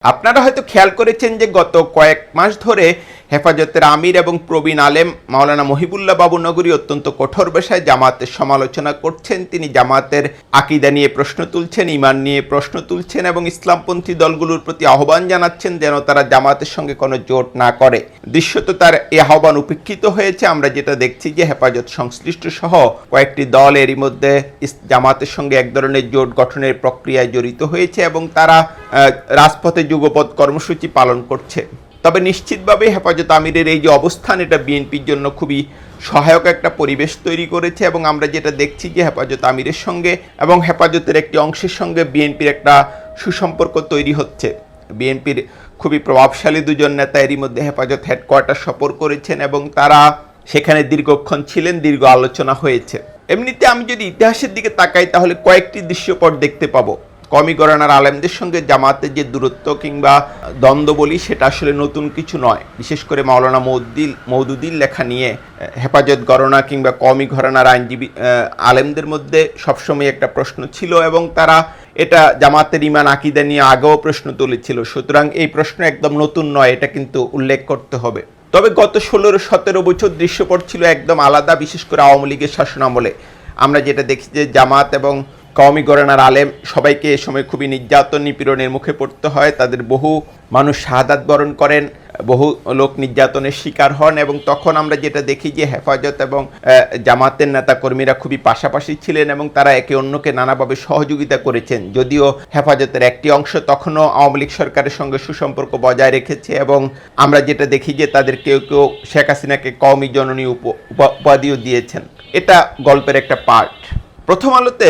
আপনারা হয়তো খেয়াল করেছেন যে গত কয়েক মাস ধরে হেফাজতের আমির এবং প্রবীণ আলেম মাওলানা মহিবুল্লাহ বাবুনগরী অত্যন্ত কঠোর ভাষায় জামাতের সমালোচনা করছেন। তিনি জামাতের আকীদা নিয়ে প্রশ্ন তুলছেন, ঈমান নিয়ে প্রশ্ন তুলছেন এবং ইসলামপন্থী দলগুলোর প্রতি আহ্বান জানাচ্ছেন যেন তারা জামাতের সঙ্গে কোনো জোট না করে। দৃশ্যত তার এই আহ্বান উপেক্ষিত হয়েছে। আমরা যেটা দেখছি যে হেফাজত সংশ্লিষ্ট সহ কয়েকটি দল এরই মধ্যে জামাতের সঙ্গে এক ধরনের জোট গঠনের প্রক্রিয়ায় জড়িত হয়েছে এবং তারা রাজপথে যুগপৎ কর্মসূচি পালন করছে। তবে নিশ্চিতভাবে হেফাজত আমিরের এই যে অবস্থান, এটা বিএনপির জন্য খুবই সহায়ক একটা পরিবেশ তৈরি করেছে এবং আমরা যেটা দেখছি যে হেফাজত আমিরের সঙ্গে এবং হেফাজতের একটি অংশের সঙ্গে বিএনপির একটা সুসম্পর্ক তৈরি হচ্ছে। বিএনপির খুবই প্রভাবশালী দুজন নেতা এরই মধ্যে হেফাজত হেডকোয়ার্টার সফর করেছেন এবং তারা সেখানে দীর্ঘক্ষণ ছিলেন, দীর্ঘ আলোচনা হয়েছে। এমনিতে আমি যদি ইতিহাসের দিকে তাকাই তাহলে কয়েকটি দৃশ্যপট দেখতে পাবো। কওমি ঘরানার আলেমদের সঙ্গে জামাতের যে দূরত্ব কিংবা দ্বন্দ্ব বলি, সেটা আসলে নতুন কিছু নয়। বিশেষ করে মাওলানা মওদুদীর লেখা নিয়ে হেফাজত ঘরানা কিংবা কওমি ঘরানার আইনজীবী আলেমদের মধ্যে সবসময় একটা প্রশ্ন ছিল এবং তারা এটা জামাতের ঈমান আকীদা নিয়ে আগেও প্রশ্ন তুলেছিল। সুতরাং এই প্রশ্ন একদম নতুন নয়, এটা কিন্তু উল্লেখ করতে হবে। তবে গত 16-17 বছর দৃশ্যপট ছিল একদম আলাদা। বিশেষ করে আওয়ামী লীগের শাসনামলে আমরা যেটা দেখি যে জামাত এবং কওমি ঘরানার আলেম সবাইকে এ সময় খুবই নির্যাতন নিপীড়নের মুখে পড়তে হয়। তাদের বহু মানুষ শাহাদাত বরণ করেন, বহু লোক নির্যাতনের শিকার হন এবং তখন আমরা যেটা দেখি যে হেফাজত এবং জামাতের নেতাকর্মীরা খুবই পাশাপাশি ছিলেন এবং তারা একে অন্যকে নানাভাবে সহযোগিতা করেছেন। যদিও হেফাজতের একটি অংশ তখনও আওয়ামী লীগ সরকারের সঙ্গে সুসম্পর্ক বজায় রেখেছে এবং আমরা যেটা দেখি যে তাদের কেউ কেউ শেখ হাসিনাকে কওমি জননী উপাধিও দিয়েছেন। এটা গল্পের একটা পার্ট। প্রথম আলোতে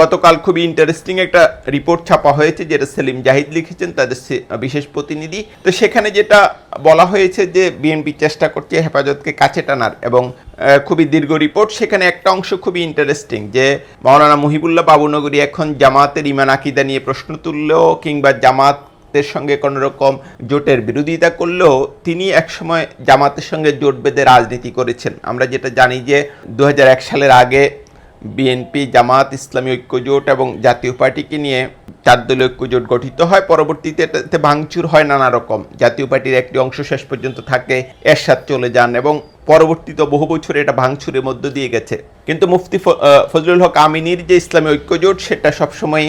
গতকাল খুবই ইন্টারেস্টিং একটা রিপোর্ট ছাপা হয়েছে, যেটা সেলিম জাহিদ লিখেছেন, তাদের বিশেষ প্রতিনিধি। তো সেখানে যেটা বলা হয়েছে যে বিএনপি চেষ্টা করছে হেফাজতকে কাছে টানার এবং খুবই দীর্ঘ রিপোর্ট। সেখানে একটা অংশ খুবই ইন্টারেস্টিং যে মাওলানা মহিবুল্লাহ বাবুনগরী এখন জামাতের ঈমান আকীদা নিয়ে প্রশ্ন তুললেও কিংবা জামাতের সঙ্গে কোনো রকম জোটের বিরোধিতা করলেও তিনি একসময় জামাতের সঙ্গে জোট বেঁধে রাজনীতি করেছেন। আমরা যেটা জানি যে 2001 সালের আগে বিএনপি, জামাত, ইসলামী ঐক্যজোট এবং জাতীয় পার্টিকে নিয়ে 4 দলীয় ঐক্যজোট গঠিত হয়। পরবর্তীতে এটাতে ভাঙচুর হয় নানা রকম। জাতীয় পার্টির একটি অংশ শেষ পর্যন্ত থাকে, এরশাদ চলে যান এবং পরবর্তীতে বহু বছর এটা ভাঙচুরের মধ্য দিয়ে গেছে। কিন্তু মুফতি ফজলুল হক আমিনীর যে ইসলামী ঐক্যজোট, সেটা সবসময়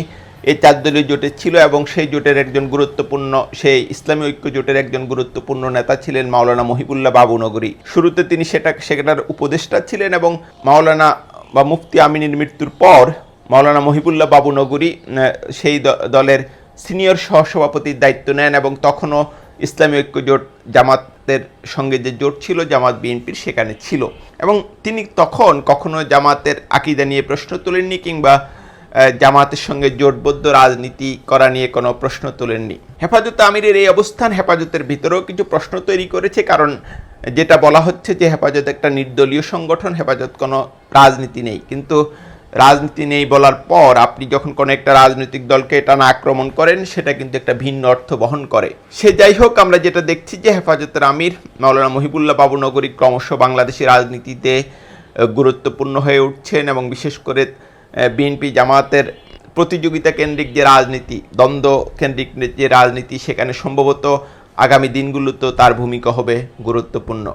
এই 4 দলীয় জোটে ছিল এবং সেই জোটের একজন গুরুত্বপূর্ণ, সেই ইসলামী ঐক্য জোটের একজন গুরুত্বপূর্ণ নেতা ছিলেন মাওলানা মহিবুল্লাহ বাবুনগরী। শুরুতে তিনি সেটার উপদেষ্টা ছিলেন এবং মাওলানা বা মুফতি আমিনীর মৃত্যুর পর মাওলানা মহিবুল্লাহ বাবুনগরী সেই দলের সিনিয়র সহসভাপতির দায়িত্ব নেন এবং তখনও ইসলামী ঐক্য জোট জামাতের সঙ্গে যে জোট ছিল জামাত বিএনপির, সেখানে ছিল এবং তিনি তখন কখনো জামাতের আকীদা নিয়ে প্রশ্ন তোলেননি কিংবা জামাতের সঙ্গে জোটবদ্ধ রাজনীতি করা নিয়ে কোনো প্রশ্ন তোলেননি। হেফাজত আমিরের এই অবস্থান হেফাজতের ভিতরেও কিছু প্রশ্ন তৈরি করেছে, কারণ যেটা বলা হচ্ছে যে হেফাজত একটা নির্দলীয় সংগঠন, হেফাজত কোনো রাজনীতি নেই। কিন্তু রাজনীতি নেই বলার পর আপনি যখন কোনো একটা রাজনৈতিক দলকে টানা আক্রমণ করেন, সেটা কিন্তু একটা ভিন্ন অর্থ বহন করে। সে যাই হোক, আমরা যেটা দেখছি যে হেফাজতের আমির মাওলানা মহিবুল্লাহ বাবুনগরী ক্রমশ বাংলাদেশি রাজনীতিতে গুরুত্বপূর্ণ হয়ে উঠছেন এবং বিশেষ করে বিএনপি জামাতের প্রতিযোগিতা কেন্দ্রিক যে রাজনীতি, দ্বন্দ্ব কেন্দ্রিক যে রাজনীতি, সেখানে সম্ভবত আগামী দিনগুলোতেও তার ভূমিকা হবে গুরুত্বপূর্ণ।